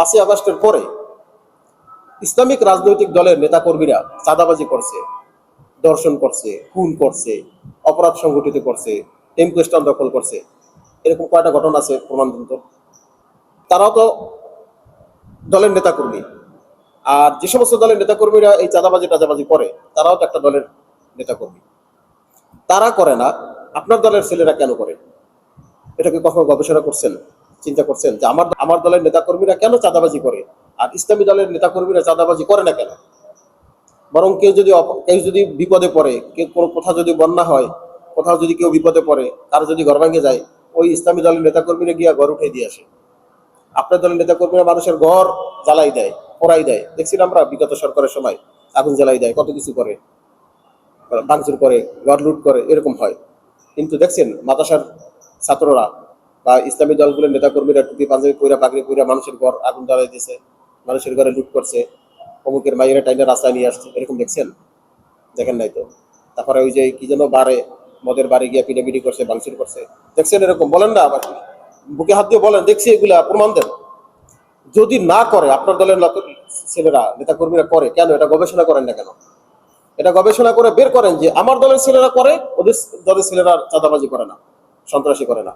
5ই আগস্টের পরে ইসলামিক রাজনৈতিক দলের নেতাকর্মীরা চাঁদাবাজি করছে, ধর্ষণ করছে, খুন করছে, অপরাধ সংগঠিত করছে, টেম্পো স্ট্যান্ড দখল করছে, এরকম কয়টা ঘটনা আছে প্রমাণ দিন তো। তারাও তো দলের নেতাকর্মী। আর যে সমস্ত দলের নেতাকর্মীরা এই চাঁদাবাজি টাজাবাজি করে তারাও তো একটা দলের নেতাকর্মী। তারা করে না, আপনার দলের ছেলেরা কেন করে? এটা কি কখনো গবেষণা করছেন, চিন্তা করছেন যে আমার আমার দলের নেতাকর্মীরা কেন চাঁদাবাজি করে আর ইসলামী দলের নেতাকর্মীরা চাঁদাবাজি করে না কেন? বরং কেউ যদি বিপদে পড়ে, কেউ কোনো কোথাও যদি বন্যা হয়, কোথাও যদি কেউ বিপদে পড়ে, তার যদি ঘর ভাঙে যায়, ওই ইসলামী দলের নেতাকর্মীরা গিয়া ঘর উঠে দিয়ে আসে। আপনার দলের নেতাকর্মীরা মানুষের ঘর জ্বালাই দেয়, পোড়াই দেয়। দেখছিলাম আমরা বিগত সরকারের সময় আগুন জ্বালাই দেয়, কত কিছু করে, ভাঙচুর করে, ঘর লুট করে, এরকম হয়। কিন্তু দেখছেন মাদ্রাসার ছাত্ররা বা ইসলামী দলগুলোর নেতাকর্মীরা টুপি পাঞ্জাবি পইরা পাগড়ি পইরা মানুষের ঘর আগুন জ্বালাই দিয়েছে, মানুষের ঘরে লুট করছে, অমুকের মাইয়েরা টাইনে রাস্তায় নিয়ে আসছে, এরকম দেখছেন? দেখেন নাই তো। তারপরে ওই যে কি যেন বারে মদের বাড়ি গিয়ে পিটাপিটি করছে, ভাঙচুর করছে, দেখছেন? এরকম বলেন না আবার, বুকে হাত দিয়ে বলেন, দেখছি এগুলা, প্রমাণ দেন। যদি না করে আপনার দলের ছেলেরা নেতাকর্মীরা করে কেন, এটা গবেষণা করেন না কেন? এটা গবেষণা করে বের করেন যে আমার দলের ছেলেরা করে, ওদের দলের ছেলেরা চাঁদাবাজি করে না, সন্ত্রাসী করে না।